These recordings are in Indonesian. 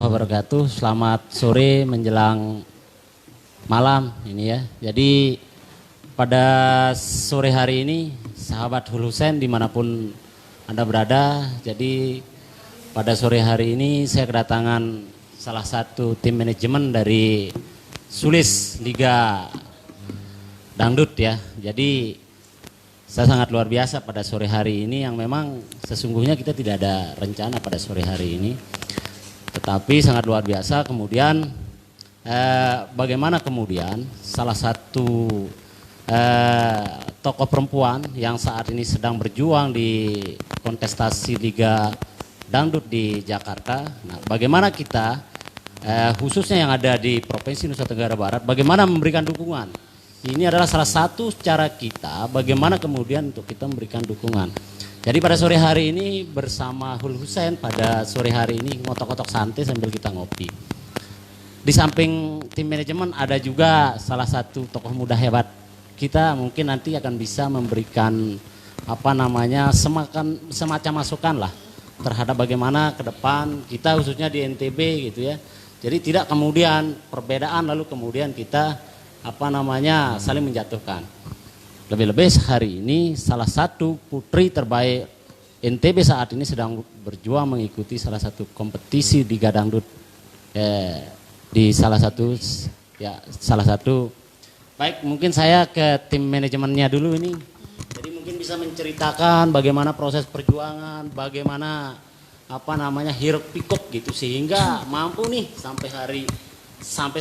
wabarakatuh. Selamat sore menjelang malam ini ya. Jadi pada sore hari ini sahabat Hul Husain dimanapun Anda berada. Jadi pada sore hari ini saya kedatangan salah satu tim manajemen dari Sulis Liga Dangdut ya. Jadi saya sangat luar biasa pada sore hari ini yang memang sesungguhnya kita tidak ada rencana pada sore hari ini. Tetapi sangat luar biasa kemudian bagaimana kemudian salah satu tokoh perempuan yang saat ini sedang berjuang di kontestasi Liga Dangdut di Jakarta. Nah, bagaimana kita khususnya yang ada di Provinsi Nusa Tenggara Barat, bagaimana memberikan dukungan. Ini adalah salah satu cara kita bagaimana kemudian untuk kita memberikan dukungan. Jadi pada sore hari ini bersama Hul Husain pada sore hari ini ngotok-ngotok santai sambil kita ngopi. Di samping tim manajemen ada juga salah satu tokoh muda hebat kita mungkin nanti akan bisa memberikan semacam masukan lah terhadap bagaimana ke depan kita khususnya di NTB gitu ya. Jadi tidak kemudian perbedaan lalu kemudian kita saling menjatuhkan. Lebih-lebih hari ini salah satu putri terbaik NTB saat ini sedang berjuang mengikuti salah satu kompetisi Liga Dangdut di salah satu. Baik, mungkin saya ke tim manajemennya dulu ini. Jadi mungkin bisa menceritakan bagaimana proses perjuangan, bagaimana hiruk pikuk gitu sehingga mampu nih sampai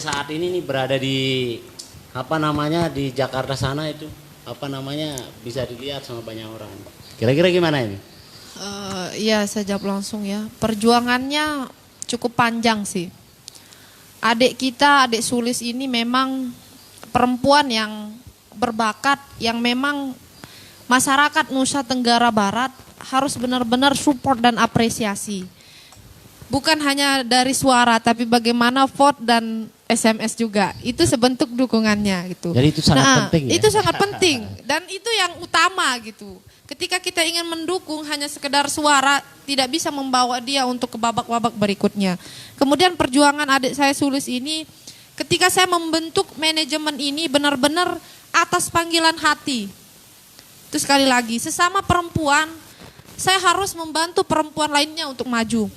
saat ini nih berada di di Jakarta sana itu bisa dilihat sama banyak orang. Kira-kira gimana ini? Iya, saya jawab langsung ya. Perjuangannya cukup panjang sih. Adik Sulis ini memang perempuan yang berbakat, yang memang masyarakat Nusa Tenggara Barat harus benar-benar support dan apresiasi. Bukan hanya dari suara, tapi bagaimana vote dan SMS juga. Itu sebentuk dukungannya gitu. Jadi itu sangat penting ya? Itu sangat penting dan itu yang utama gitu. Ketika kita ingin mendukung hanya sekedar suara, tidak bisa membawa dia untuk ke babak-babak berikutnya. Kemudian perjuangan adik saya Sulis ini, ketika saya membentuk manajemen ini benar-benar atas panggilan hati. Itu sekali lagi, sesama perempuan, saya harus membantu perempuan lainnya untuk maju.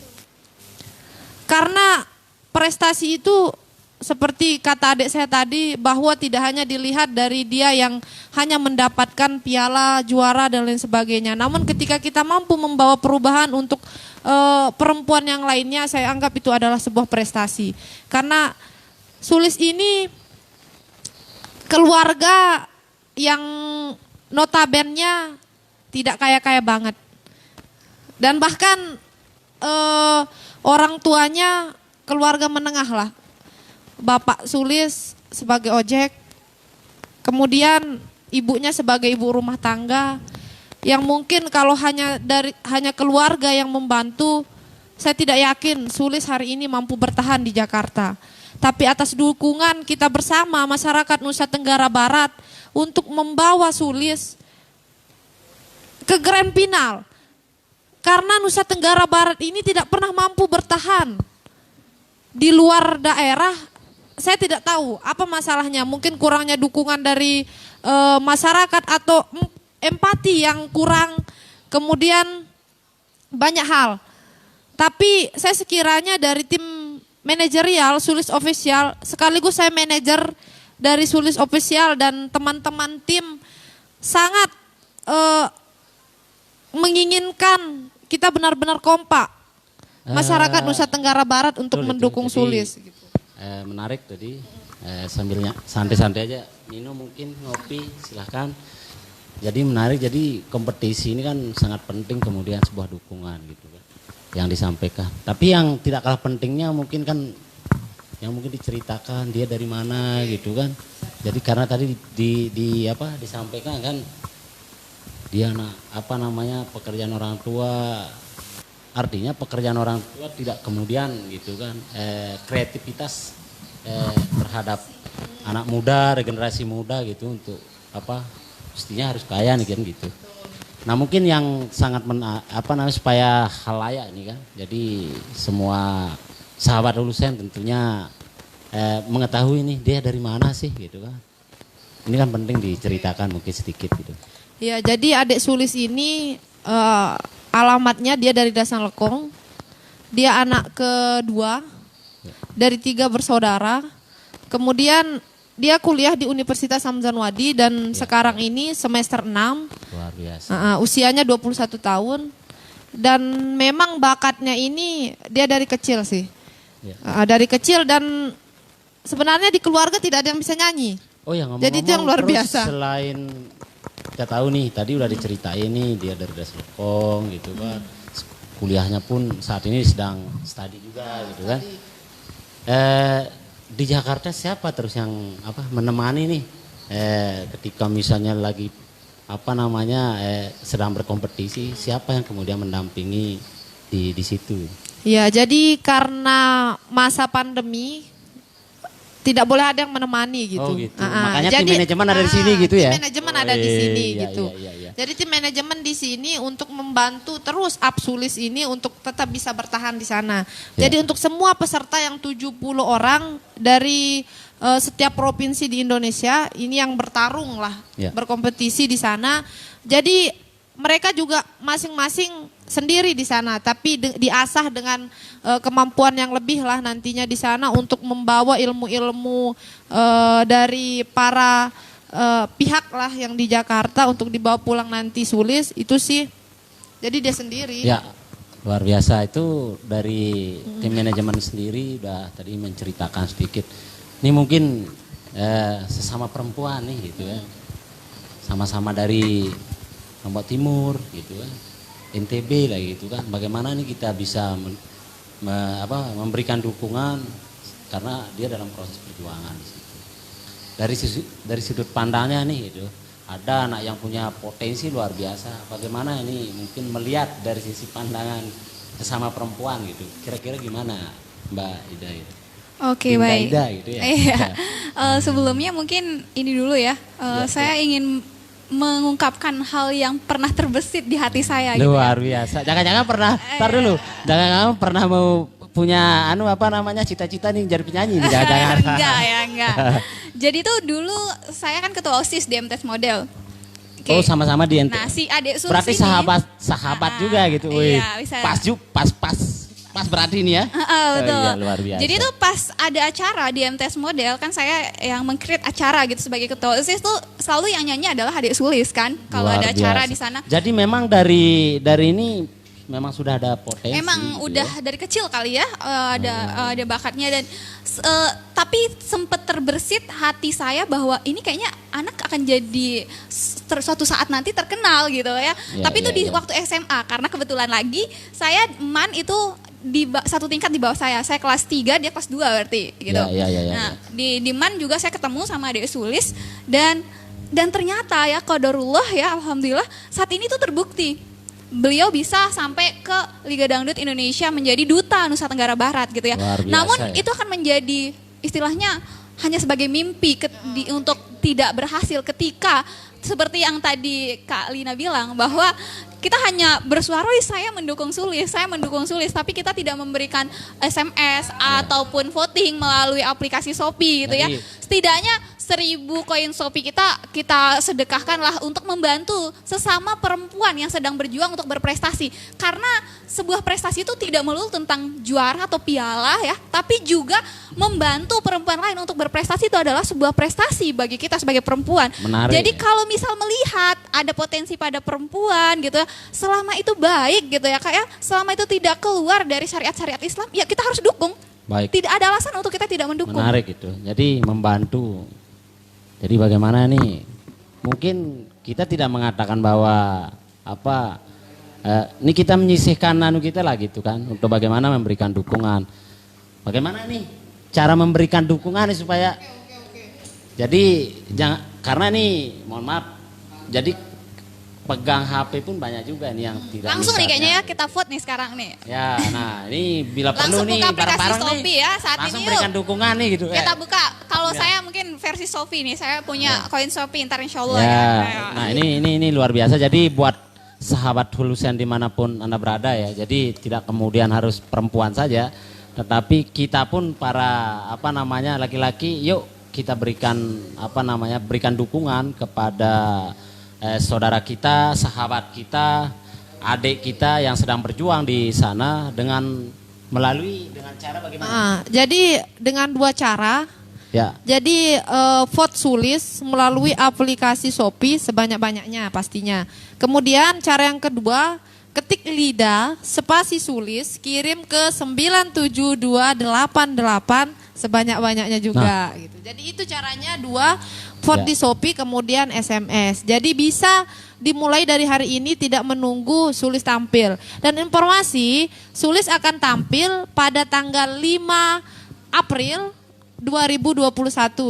Karena prestasi itu seperti kata adik saya tadi bahwa tidak hanya dilihat dari dia yang hanya mendapatkan piala, juara dan lain sebagainya. Namun ketika kita mampu membawa perubahan untuk perempuan yang lainnya, saya anggap itu adalah sebuah prestasi. Karena Sulis ini keluarga yang notabennya tidak kaya-kaya banget. Dan bahkan orang tuanya keluarga menengah lah. Bapak Sulis sebagai ojek, kemudian ibunya sebagai ibu rumah tangga, yang mungkin kalau hanya keluarga yang membantu, saya tidak yakin Sulis hari ini mampu bertahan di Jakarta. Tapi atas dukungan kita bersama masyarakat Nusa Tenggara Barat untuk membawa Sulis ke grand final. Karena Nusa Tenggara Barat ini tidak pernah mampu bertahan di luar daerah. Saya tidak tahu apa masalahnya, mungkin kurangnya dukungan dari masyarakat atau empati yang kurang, kemudian banyak hal. Tapi saya sekiranya dari tim manajerial Sulis Official, sekaligus saya manajer dari Sulis Official dan teman-teman tim sangat menginginkan kita benar-benar kompak masyarakat Nusa Tenggara Barat untuk mendukung Sulis. Gitu. Menarik tadi, sambilnya santai-santai aja minum mungkin ngopi silahkan. Jadi menarik, jadi kompetisi ini kan sangat penting kemudian sebuah dukungan gitu kan yang disampaikan. Tapi yang tidak kalah pentingnya mungkin kan yang mungkin diceritakan dia dari mana gitu kan. Jadi karena tadi disampaikan kan dia pekerjaan orang tua. Artinya pekerjaan orang tua tidak kemudian gitu kan kreativitas terhadap anak muda, regenerasi muda gitu untuk mestinya harus kaya nih kan gitu. Nah mungkin yang sangat supaya halayak ini kan, jadi semua sahabat lulusan tentunya mengetahui nih dia dari mana sih gitu kan. Ini kan penting diceritakan mungkin sedikit gitu. Ya, jadi adik Sulis ini alamatnya dia dari Dasan Lekong. Dia anak kedua dari 3 bersaudara. Kemudian dia kuliah di Universitas Hamzah Wadi dan sekarang ini semester 6. Luar biasa. Usianya 21 tahun. Dan memang bakatnya ini dia dari kecil sih. Dari kecil dan sebenarnya di keluarga tidak ada yang bisa nyanyi. Oh ya, ngomong-ngomong, jadi itu yang luar biasa. Selain kita tahu nih, tadi udah diceritain nih dia dari Dasan Lekong gitu kan. Kuliahnya pun saat ini sedang studi juga gitu kan. Di Jakarta siapa terus yang menemani nih ketika misalnya lagi sedang berkompetisi, siapa yang kemudian mendampingi di situ? Ya, jadi karena masa pandemi tidak boleh ada yang menemani gitu. Oh gitu. Makanya jadi, tim manajemen ada di sini gitu ya. Tim manajemen ada di sini gitu. Iya. Jadi tim manajemen di sini untuk membantu terus Sulis ini untuk tetap bisa bertahan di sana. Jadi untuk semua peserta yang 70 orang dari setiap provinsi di Indonesia ini yang bertarung lah, berkompetisi di sana. Jadi mereka juga masing-masing sendiri di sana, tapi diasah dengan kemampuan yang lebih lah nantinya di sana untuk membawa ilmu-ilmu dari para pihak lah yang di Jakarta untuk dibawa pulang nanti Sulis itu sih. Jadi dia sendiri. Ya, luar biasa itu dari tim manajemen sendiri udah tadi menceritakan sedikit. Ini mungkin sesama perempuan nih gitu ya, sama-sama dari Lombok Timur gitu kan. NTB lah gitu kan, bagaimana nih kita bisa memberikan dukungan karena dia dalam proses perjuangan. Dari sudut pandangnya nih gitu, ada anak yang punya potensi luar biasa, bagaimana ini mungkin melihat dari sisi pandangan sesama perempuan gitu, kira-kira gimana Mbak Ida itu? Oke, baik. Ida gitu ya. Sebelumnya mungkin ini dulu ya, saya ingin mengungkapkan hal yang pernah terbesit di hati saya. Luar biasa. Jangan-jangan pernah, jangan-jangan pernah mau punya cita-cita nih jadi penyanyi. Jangan-jangan. Enggak. Jadi tuh dulu saya kan ketua OSIS di MTS Model. Okay. Oh, sama-sama di MTS. Nah, si adik Sulis berarti sahabat juga gitu. Iya, bisa. Pas berarti ini ya. Betul. Oh, iya, luar biasa. Jadi tuh pas ada acara di MTS Model kan saya yang meng-create acara gitu sebagai ketua OSIS tuh selalu yang nyanyi adalah adik Sulis kan kalau ada acara di sana. Jadi memang dari ini memang sudah ada potensi. Emang gitu udah dari kecil kali ya ada bakatnya dan tapi sempat terbersit hati saya bahwa ini kayaknya anak akan jadi suatu saat nanti terkenal gitu ya. Tapi itu di waktu SMA karena kebetulan lagi saya itu di satu tingkat di bawah saya kelas 3 dia kelas 2 berarti gitu. Nah di MAN juga saya ketemu sama adik Sulis dan ternyata ya qadarullah ya alhamdulillah saat ini tuh terbukti beliau bisa sampai ke Liga Dangdut Indonesia menjadi duta Nusa Tenggara Barat gitu ya. Namun itu akan menjadi istilahnya hanya sebagai mimpi untuk tidak berhasil ketika seperti yang tadi Kak Lina bilang bahwa kita hanya bersuara saya mendukung Sulis tapi kita tidak memberikan SMS ataupun voting melalui aplikasi Shopee gitu ya. Setidaknya 1.000 koin Shopee kita sedekahkanlah untuk membantu sesama perempuan yang sedang berjuang untuk berprestasi. Karena sebuah prestasi itu tidak melulu tentang juara atau piala ya, tapi juga membantu perempuan lain untuk berprestasi itu adalah sebuah prestasi bagi kita sebagai perempuan. Menarik. Jadi kalau misal melihat ada potensi pada perempuan gitu ya, selama itu baik gitu ya Kak ya, selama itu tidak keluar dari syariat-syariat Islam, ya kita harus dukung. Baik. Tidak ada alasan untuk kita tidak mendukung. Menarik itu. Jadi membantu. Jadi bagaimana nih? Mungkin kita tidak mengatakan bahwa ini kita menyisihkan kita lah gitu kan untuk bagaimana memberikan dukungan. Bagaimana nih cara memberikan dukungan nih supaya jadi karena nih mohon maaf jadi pegang HP pun banyak juga nih yang tidak langsung nih kayaknya ya kita vote nih sekarang nih. Ya, nah ini bila langsung perlu nih bareng-bareng nih ya saat langsung ini berikan dukungan nih gitu. Kita buka. Kalau saya mungkin versi Shopee nih, saya punya koin Shopee ntar insyaallah ya. Nah ini luar biasa. Jadi buat sahabat Hulusian dimanapun Anda berada ya. Jadi tidak kemudian harus perempuan saja. Tetapi kita pun para laki-laki, yuk kita berikan berikan dukungan kepada saudara kita, sahabat kita, adik kita yang sedang berjuang di sana dengan cara bagaimana? Jadi dengan 2 cara. Ya. Jadi vote Sulis melalui aplikasi Shopee sebanyak-banyaknya pastinya. Kemudian cara yang kedua, ketik Lida spasi Sulis, kirim ke 97288 sebanyak-banyaknya juga gitu. Jadi itu caranya 2, vote di Shopee kemudian SMS. Jadi bisa dimulai dari hari ini, tidak menunggu Sulis tampil. Dan informasi Sulis akan tampil pada tanggal 5 April 2021.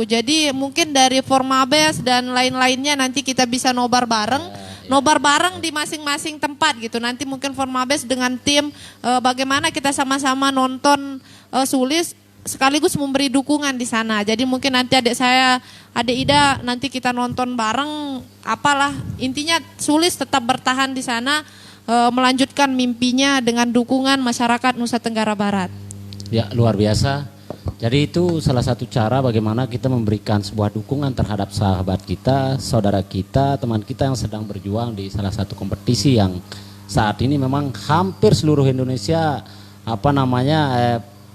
Jadi mungkin dari Formabes dan lain-lainnya nanti kita bisa nobar bareng di masing-masing tempat gitu. Nanti mungkin Formabes dengan tim bagaimana kita sama-sama nonton Sulis sekaligus memberi dukungan di sana. Jadi mungkin nanti adik Ida nanti kita nonton bareng apalah. Intinya Sulis tetap bertahan di sana melanjutkan mimpinya dengan dukungan masyarakat Nusa Tenggara Barat. Ya, luar biasa. Jadi itu salah satu cara bagaimana kita memberikan sebuah dukungan terhadap sahabat kita, saudara kita, teman kita yang sedang berjuang di salah satu kompetisi yang saat ini memang hampir seluruh Indonesia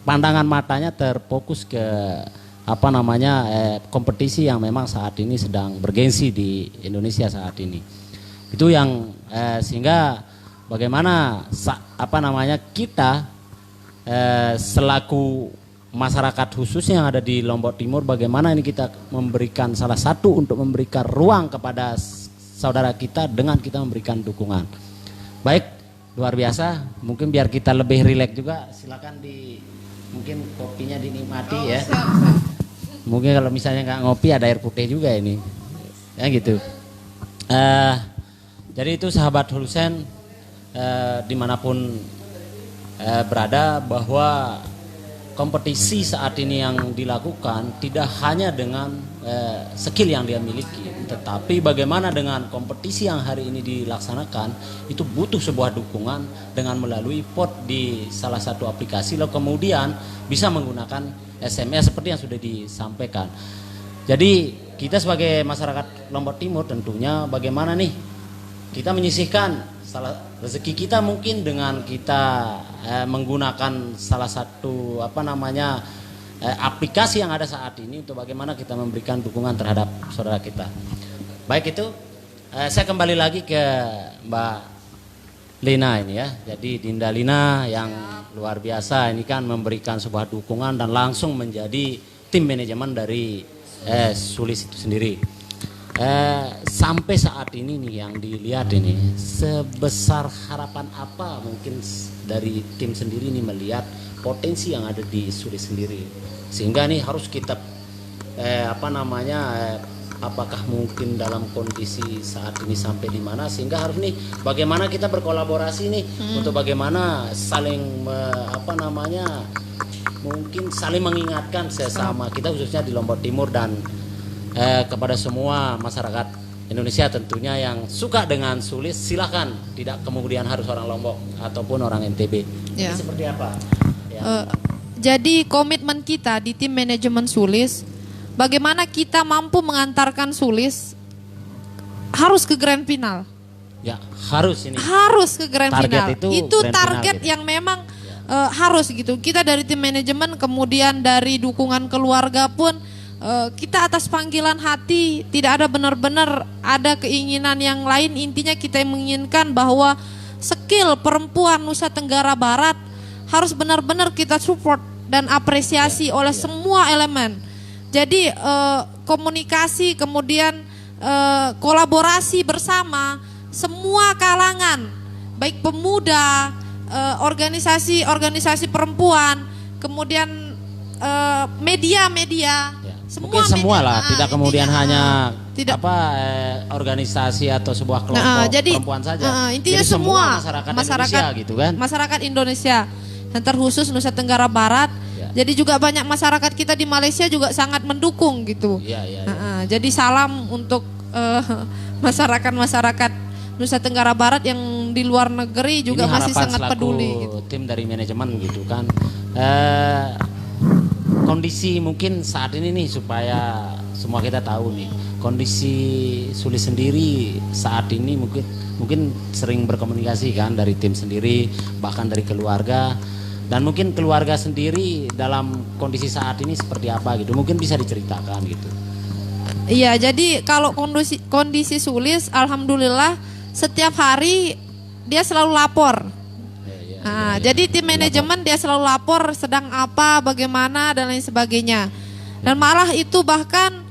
pandangan matanya terfokus ke kompetisi yang memang saat ini sedang bergengsi di Indonesia saat ini. Itu yang sehingga bagaimana kita selaku masyarakat khususnya yang ada di Lombok Timur, bagaimana ini kita memberikan salah satu untuk memberikan ruang kepada saudara kita dengan kita memberikan dukungan. Baik, luar biasa. Mungkin biar kita lebih rileks juga, silakan mungkin kopinya dinikmati ya. Mungkin kalau misalnya nggak ngopi ada air putih juga ini, ya gitu. Jadi itu sahabat Hulusen dimanapun berada, bahwa kompetisi saat ini yang dilakukan tidak hanya dengan skill yang dia miliki, tetapi bagaimana dengan kompetisi yang hari ini dilaksanakan itu butuh sebuah dukungan dengan melalui vote di salah satu aplikasi, lalu kemudian bisa menggunakan SMS seperti yang sudah disampaikan. Jadi kita sebagai masyarakat Lombok Timur tentunya bagaimana nih kita menyisihkan rezeki kita mungkin dengan kita menggunakan salah satu aplikasi yang ada saat ini untuk bagaimana kita memberikan dukungan terhadap saudara kita. Baik, itu saya kembali lagi ke Mbak Lina ini ya. Jadi Dinda Lina yang luar biasa ini kan memberikan sebuah dukungan dan langsung menjadi tim manajemen dari Sulis itu sendiri. Sampai saat ini nih yang dilihat ini, sebesar harapan apa mungkin dari tim sendiri nih melihat potensi yang ada di Sulis sendiri, sehingga nih harus kita apakah mungkin dalam kondisi saat ini sampai di mana, sehingga harus nih bagaimana kita berkolaborasi nih untuk bagaimana saling mungkin saling mengingatkan sesama kita khususnya di Lombok Timur dan kepada semua masyarakat Indonesia tentunya yang suka dengan Sulis, silahkan, tidak kemudian harus orang Lombok ataupun orang NTB. Ya. Ini seperti apa? Ya. Jadi komitmen kita di tim manajemen Sulis, bagaimana kita mampu mengantarkan Sulis harus ke grand final. Ya, harus ini. Harus ke grand final. Itu target gitu. yang memang harus gitu. Kita dari tim manajemen, kemudian dari dukungan keluarga pun kita atas panggilan hati, tidak ada benar-benar ada keinginan yang lain. Intinya kita menginginkan bahwa skill perempuan Nusa Tenggara Barat harus benar-benar kita support dan apresiasi oleh semua elemen. Jadi komunikasi, kemudian kolaborasi bersama semua kalangan, baik pemuda, organisasi perempuan, kemudian media-media. Mungkin semua lah, tidak kemudian hanya organisasi atau sebuah kelompok perempuan saja. Intinya jadi semua masyarakat Indonesia gitu kan. Masyarakat Indonesia yang terkhusus Nusa Tenggara Barat. Ya. Jadi juga banyak masyarakat kita di Malaysia juga sangat mendukung gitu. Ya. Jadi salam untuk masyarakat Nusa Tenggara Barat yang di luar negeri juga Ini masih harapan sangat selaku peduli gitu. tim dari manajemen gitu kan. Kondisi mungkin saat ini nih supaya semua kita tahu nih kondisi Sulis sendiri saat ini mungkin sering berkomunikasi kan dari tim sendiri bahkan dari keluarga, dan mungkin keluarga sendiri dalam kondisi saat ini seperti apa gitu, mungkin bisa diceritakan gitu. Iya, jadi kalau kondisi Sulis, alhamdulillah setiap hari dia selalu lapor. Nah, jadi tim manajemen dia selalu lapor sedang apa, bagaimana dan lain sebagainya. Dan malah itu bahkan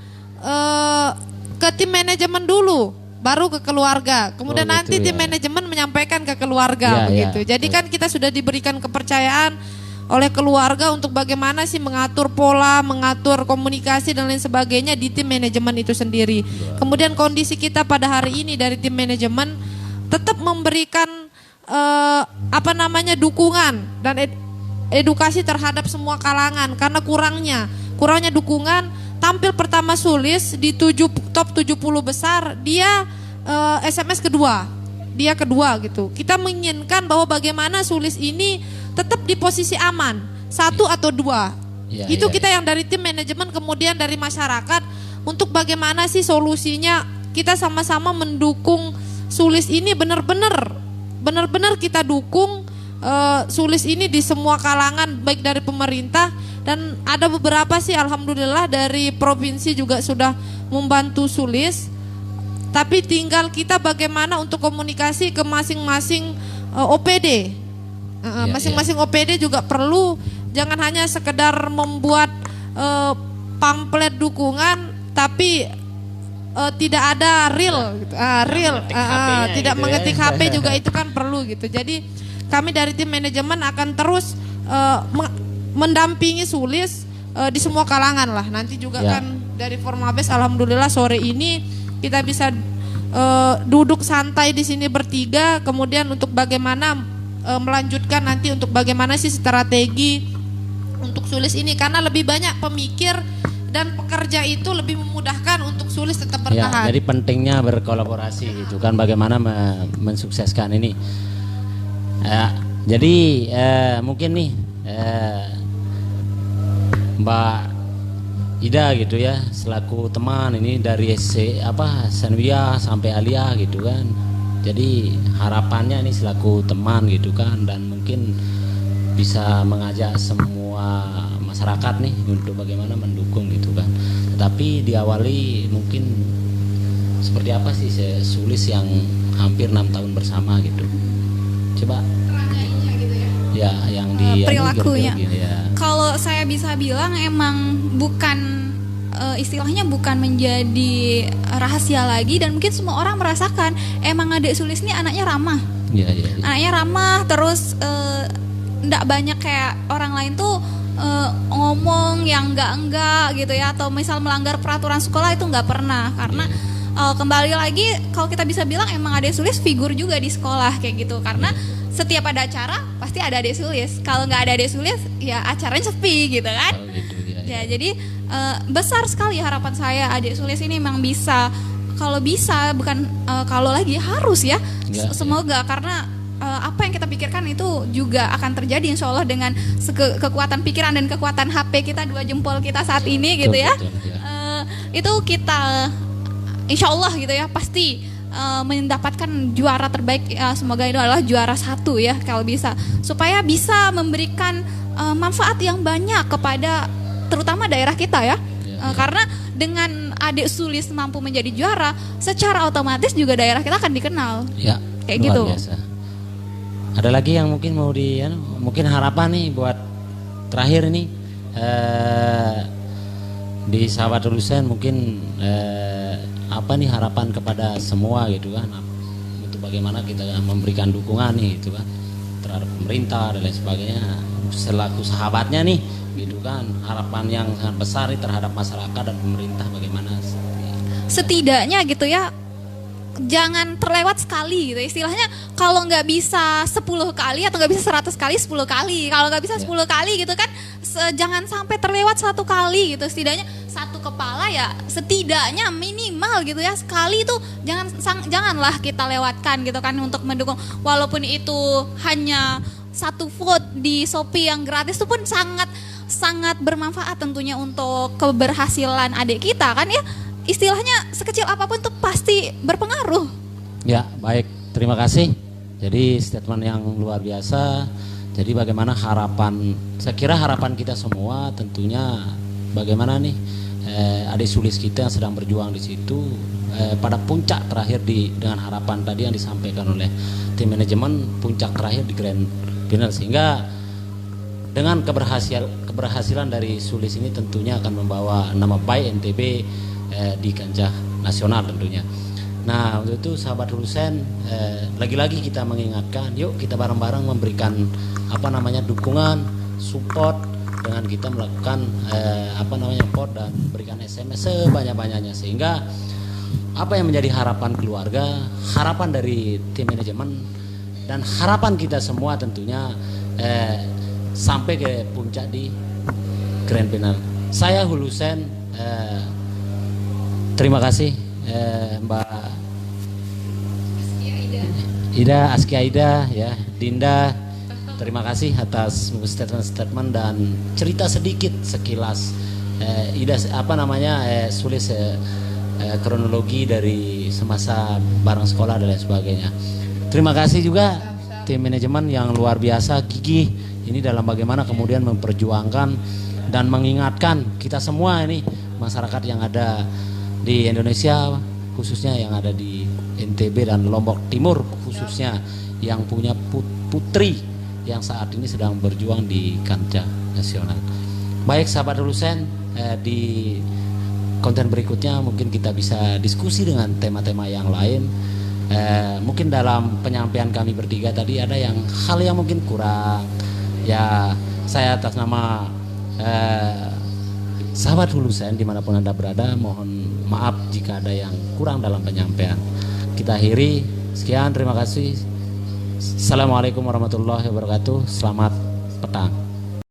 ke tim manajemen dulu, baru ke keluarga. Kemudian gitu nanti tim ya. manajemen menyampaikan ke keluarga Ya, begitu. ya. Jadi kan kita sudah diberikan kepercayaan oleh keluarga untuk bagaimana sih mengatur pola, mengatur komunikasi dan lain sebagainya di tim manajemen itu sendiri. Kemudian kondisi kita pada hari ini dari tim manajemen tetap memberikan dukungan dan edukasi terhadap semua kalangan, karena kurangnya dukungan. Tampil pertama Sulis di top 70 besar, dia SMS kedua gitu. Kita menginginkan bahwa bagaimana Sulis ini tetap di posisi aman 1 atau 2. Itu kita yang dari tim manajemen, kemudian dari masyarakat untuk bagaimana sih solusinya kita sama-sama mendukung Sulis ini benar-benar kita dukung Sulis ini di semua kalangan, baik dari pemerintah dan ada beberapa sih alhamdulillah dari provinsi juga sudah membantu Sulis. Tapi tinggal kita bagaimana untuk komunikasi ke masing-masing OPD. Masing-masing OPD juga perlu, jangan hanya sekedar membuat pamflet dukungan tapi tidak ada real gitu. Tidak mengetik HP juga itu kan perlu gitu. Jadi kami dari tim manajemen akan terus mendampingi Sulis di semua kalangan lah. Nanti juga kan dari Formabes alhamdulillah sore ini kita bisa duduk santai di sini bertiga, kemudian untuk bagaimana melanjutkan nanti untuk bagaimana sih strategi untuk Sulis ini, karena lebih banyak pemikir dan pekerja itu lebih memudahkan untuk Sulis tetap bertahan. Jadi pentingnya berkolaborasi itu kan, bagaimana mensukseskan ini. Jadi mungkin nih Mbak Ida gitu ya, selaku teman ini dari Sanwia sampai Alia gitu kan. Jadi harapannya ini selaku teman gitu kan, dan mungkin bisa mengajak semua masyarakat nih untuk bagaimana mendukung gitu kan. Tetapi diawali mungkin seperti apa sih Sulis yang hampir 6 tahun bersama gitu. Coba ya yang di perilakunya. Ya. Kalau saya bisa bilang emang bukan istilahnya bukan menjadi rahasia lagi, dan mungkin semua orang merasakan emang adik Sulis ini anaknya ramah. Ya. Anaknya ramah, terus nggak banyak kayak orang lain tuh ngomong yang enggak gitu ya, atau misal melanggar peraturan sekolah itu nggak pernah, karena kembali lagi kalau kita bisa bilang emang adik Sulis figur juga di sekolah kayak gitu, karena setiap ada acara pasti ada adik Sulis. Kalau nggak ada adik Sulis ya acaranya sepi gitu kan. Ya, jadi besar sekali harapan saya adik Sulis ini memang bisa, kalau bisa bukan kalau lagi harus ya, semoga karena apa yang kita pikirkan itu juga akan terjadi insya Allah dengan kekuatan pikiran dan kekuatan HP kita, 2 jempol kita saat ini gitu ya. Itu kita insya Allah gitu ya pasti mendapatkan juara terbaik, semoga itu adalah juara 1 ya kalau bisa, supaya bisa memberikan manfaat yang banyak kepada terutama daerah kita ya. Karena dengan adik Sulis mampu menjadi juara, secara otomatis juga daerah kita akan dikenal. Ya, kayak gitu. Biasa. Ada lagi yang mungkin mau mungkin harapan nih buat terakhir ini di Sahabat Lulusan, mungkin apa nih harapan kepada semua gitu kan, untuk bagaimana kita memberikan dukungan nih gitu kan terhadap pemerintah dan lain sebagainya, selaku sahabatnya nih gitu kan, harapan yang sangat besar nih terhadap masyarakat dan pemerintah bagaimana setidaknya gitu ya, jangan terlewat sekali gitu istilahnya. Kalau nggak bisa 10 kali atau nggak bisa 100 kali 10 kali, kalau nggak bisa 10 kali gitu kan, jangan sampai terlewat 1 kali gitu, setidaknya satu kepala ya setidaknya minimal gitu ya sekali itu janganlah kita lewatkan gitu kan untuk mendukung, walaupun itu hanya satu vote di Shopee yang gratis itu pun sangat bermanfaat tentunya untuk keberhasilan adik kita kan ya, istilahnya sekecil apapun tuh pasti berpengaruh. Ya baik, terima kasih. Jadi statement yang luar biasa. Jadi bagaimana harapan, saya kira harapan kita semua tentunya bagaimana nih adik sulis kita yang sedang berjuang di situ pada puncak terakhir dengan harapan tadi yang disampaikan oleh tim manajemen, puncak terakhir di grand final, sehingga dengan keberhasilan dari sulis ini tentunya akan membawa nama baik NTB di kancah nasional tentunya. Nah untuk itu sahabat Hulusen, lagi-lagi kita mengingatkan, yuk kita bareng-bareng memberikan dukungan, support dengan kita melakukan support dan berikan SMS sebanyak-banyaknya, sehingga apa yang menjadi harapan keluarga, harapan dari tim manajemen dan harapan kita semua tentunya sampai ke puncak di grand final. Saya Hulusen, terima kasih Mbak Ida, Askia Ida, ya Dinda, terima kasih atas statement dan cerita sedikit sekilas Ida sulis kronologi dari semasa bareng sekolah dan lain sebagainya. Terima kasih juga tim manajemen yang luar biasa gigih ini dalam bagaimana kemudian memperjuangkan dan mengingatkan kita semua ini masyarakat yang ada di Indonesia, khususnya yang ada di NTB dan Lombok Timur khususnya, yang punya putri yang saat ini sedang berjuang di kancah nasional. Baik sahabat Hulusen, di konten berikutnya mungkin kita bisa diskusi dengan tema-tema yang lain. Mungkin dalam penyampaian kami bertiga tadi ada hal yang mungkin kurang. Ya saya atas nama sahabat Hulusen dimanapun Anda berada, mohon maaf jika ada yang kurang dalam penyampaian. Kita akhiri, sekian, terima kasih. Assalamualaikum warahmatullahi wabarakatuh. Selamat petang.